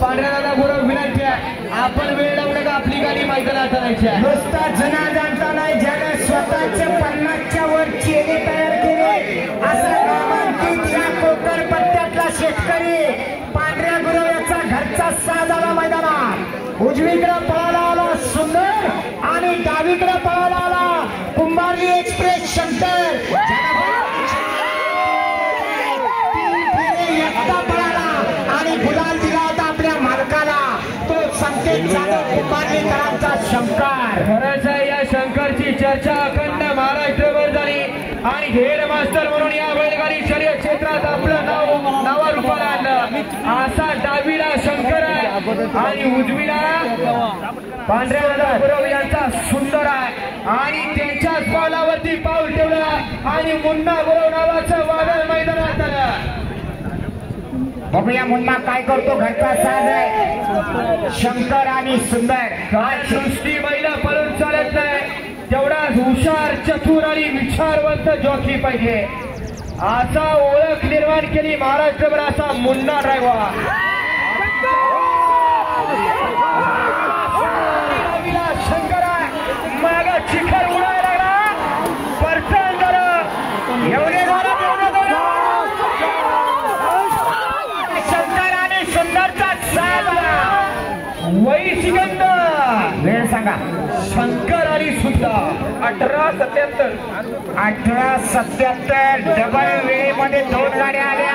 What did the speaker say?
पांढऱ्याला गुरु विनंती आहे, आपण वेळ लावू नका, आपली गाडी मैदानात आणायची आहे. नुसता जना जाणता नाही, ज्याने स्वतःचे 50च्या वर चेले तयार केले असं नामांकित या कोकर पट्ट्यातला शेतकरी पांढऱ्या गुरु याचा घरचा साजाला मैदानात. उजवीकडे पळाला आला सुंदर आणि डावीकडे पळाला आला कुंभारली एक्सप्रेस शंकर. एकटा पळाला आणि गुलाल दिला होता आपल्या मालकाला, तो संकेत जाधव कुंभारलीकरांचा शंकर. खरंच आहे, या शंकरची चर्चा अखंड महाराष्ट्रभर झाली आणि हेड मास्टर म्हणून या बैलगाडी शर्यत क्षेत्रात आपलं नाव रूपाला आणलं. असा डावीला शंकर आहे आणि उजवीला पांढऱ्या गुरु यांचा सुंदर आहे आणि त्यांच्याच पावलावरती पाऊल ठेवलं आणि मुन्ना गुरु नावाचं वादळ मैदानात आलं. बघूया मुन्ना काय करतो, घरचा साज आहे शंकर आणि सुंदर. काय सृष्टी बैला पळून चालत नाही, तेवढा हुशार चतुर आणि विचारवंत जॉकी पाहिजे. असा ओळख निर्माण केली महाराष्ट्रभर असा मुन्ना ड्रायव्हर. शंकर आहे माग शिखर उडायला लागला, परतन झालं एवढे शंकर आणि सुंदरचा साज वैशिगंध. वेळ सांगा. शंकर आणि सुंदर 1877 1877 डबल वेळेमध्ये 2 गाड्या आल्या.